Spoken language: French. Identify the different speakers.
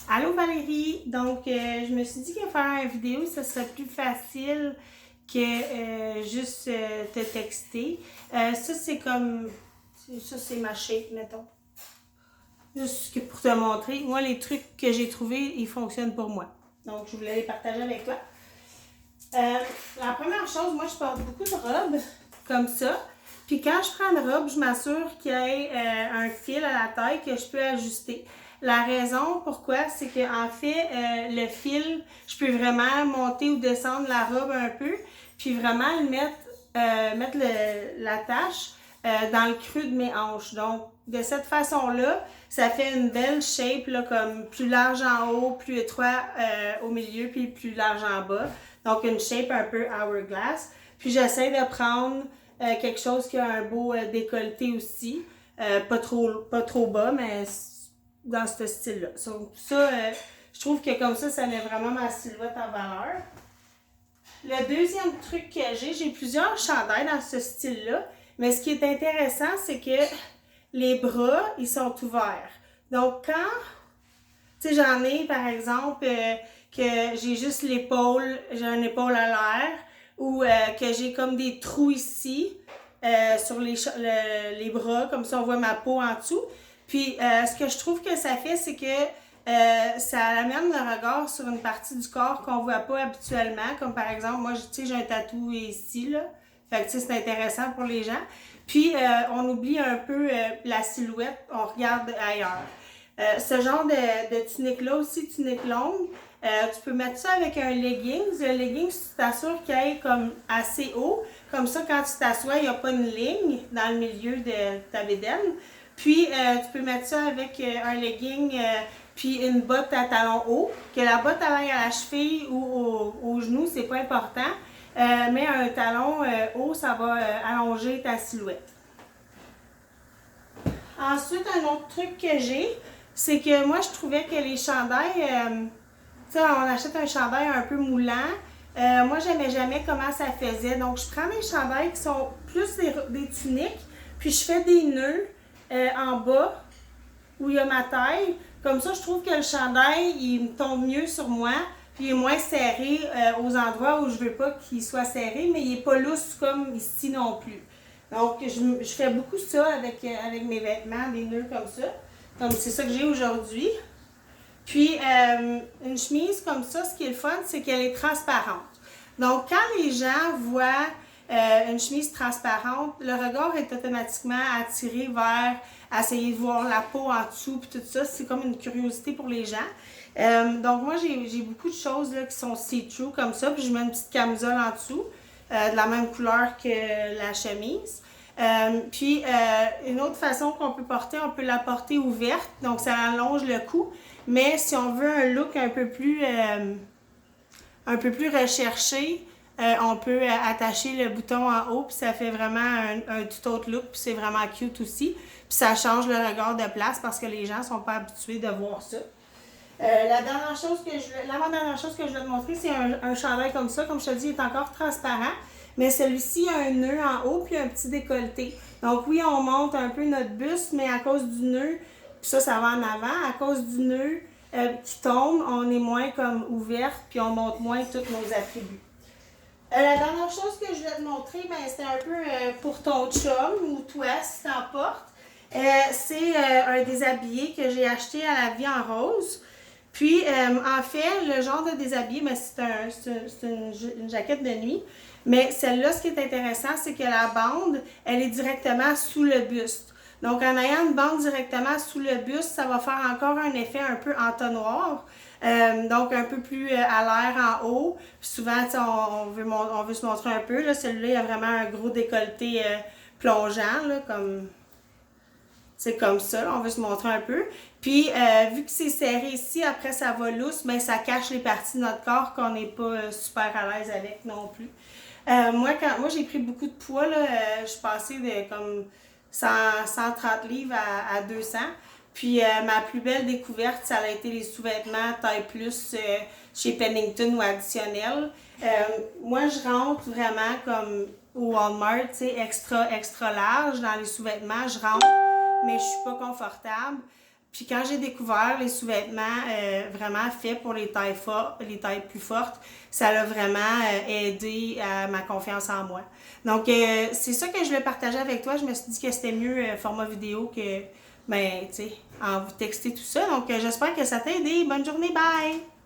Speaker 1: Allô Valérie, donc je me suis dit que faire une vidéo, ça serait plus facile que juste te texter. Ça c'est comme, ça c'est ma shape, mettons. Juste pour te montrer, moi les trucs que j'ai trouvés, ils fonctionnent pour moi. Donc je voulais les partager avec toi. La première chose, moi je porte beaucoup de robes comme ça. Puis quand je prends une robe, je m'assure qu'il y ait un fil à la taille que je peux ajuster. La raison pourquoi, c'est qu'en fait, le fil, je peux vraiment monter ou descendre la robe un peu, puis vraiment mettre l'attache dans le creux de mes hanches. Donc, de cette façon-là, ça fait une belle shape, là, comme plus large en haut, plus étroit au milieu, puis plus large en bas. Donc, une shape un peu hourglass. Puis, j'essaie de prendre quelque chose qui a un beau décolleté aussi. Pas trop bas, mais dans ce style-là. So, ça, je trouve que comme ça met vraiment ma silhouette en valeur. Le deuxième truc que j'ai plusieurs chandails dans ce style-là, mais ce qui est intéressant, c'est que les bras, ils sont ouverts. Donc, quand, tu sais, j'en ai, par exemple, que j'ai juste l'épaule, j'ai une épaule à l'air, ou que j'ai comme des trous ici, sur les bras, comme ça on voit ma peau en dessous. Puis ce que je trouve que ça fait, c'est que ça amène le regard sur une partie du corps qu'on voit pas habituellement, comme par exemple, moi, tu sais, j'ai un tatou ici, là. Fait que, tu sais, c'est intéressant pour les gens. Puis, on oublie un peu la silhouette, on regarde ailleurs. Ce genre de tunique-là aussi, tunique longue, tu peux mettre ça avec un leggings. Le leggings, tu t'assures qu'il est comme assez haut. Comme ça, quand tu t'assois, il n'y a pas une ligne dans le milieu de ta bédaine. Puis, tu peux mettre ça avec un legging puis une botte à talons hauts. Que la botte aille à la cheville ou au genou, c'est pas important. Mais un talon haut, ça va allonger ta silhouette. Ensuite, un autre truc que j'ai, c'est que moi, je trouvais que les chandails, tu sais, on achète un chandail un peu moulant. Moi, j'aimais jamais comment ça faisait. Donc, je prends des chandails qui sont plus des tuniques, puis je fais des nœuds en bas où il y a ma taille. Comme ça, je trouve que le chandail, il me tombe mieux sur moi, puis il est moins serré aux endroits où je veux pas qu'il soit serré, mais il est pas lousse comme ici non plus. Donc, je fais beaucoup ça avec mes vêtements, des nœuds comme ça. Donc, c'est ça que j'ai aujourd'hui. Puis, une chemise comme ça, ce qui est le fun, c'est qu'elle est transparente. Donc, quand les gens voient une chemise transparente, le regard est automatiquement attiré vers essayer de voir la peau en dessous puis tout ça. C'est comme une curiosité pour les gens. Donc, moi, j'ai beaucoup de choses là, qui sont see-through comme ça. Puis, je mets une petite camisole en dessous, de la même couleur que la chemise. Puis, une autre façon qu'on peut porter, on peut la porter ouverte. Donc, ça allonge le cou. Mais si on veut un look un peu plus recherché, on peut attacher le bouton en haut, puis ça fait vraiment un tout autre look, puis c'est vraiment cute aussi. Puis ça change le regard de place parce que les gens sont pas habitués de voir ça. L'avant-dernière chose que je vais te montrer, c'est un chandail comme ça. Comme je te dis, il est encore transparent, mais celui-ci a un nœud en haut puis un petit décolleté. Donc oui, on monte un peu notre buste, mais à cause du nœud, puis ça va en avant, à cause du nœud qui tombe, on est moins comme ouverte, puis on monte moins tous nos attributs. La dernière chose que je vais te montrer, ben, c'est un peu pour ton chum ou toi, si t'en portes. C'est un déshabillé que j'ai acheté à la Vie en Rose. Puis, en fait, le genre de déshabillé, ben, c'est une jaquette de nuit. Mais celle-là, ce qui est intéressant, c'est que la bande, elle est directement sous le buste. Donc, en ayant une bande directement sous le buste, ça va faire encore un effet un peu entonnoir. Donc, un peu plus à l'air en haut. Puis souvent, on veut se montrer un peu. Là, celui-là, il a vraiment un gros décolleté plongeant, là, comme... C'est comme ça, là, on veut se montrer un peu. Puis, vu que c'est serré ici, après ça va lousse, mais ça cache les parties de notre corps qu'on n'est pas super à l'aise avec non plus. Moi, j'ai pris beaucoup de poids, là, je suis passée de comme 130 livres à 200. Puis, ma plus belle découverte, ça a été les sous-vêtements taille plus chez Pennington ou additionnel. Moi, je rentre vraiment comme au Walmart, tu sais, extra large dans les sous-vêtements. Je rentre, mais je suis pas confortable. Puis quand j'ai découvert les sous-vêtements vraiment faits pour les tailles plus fortes, ça l'a vraiment aidé à ma confiance en moi. Donc, c'est ça que je voulais partager avec toi. Je me suis dit que c'était mieux format vidéo que, ben, tu sais, en vous texter tout ça. Donc, j'espère que ça t'a aidé. Bonne journée, bye!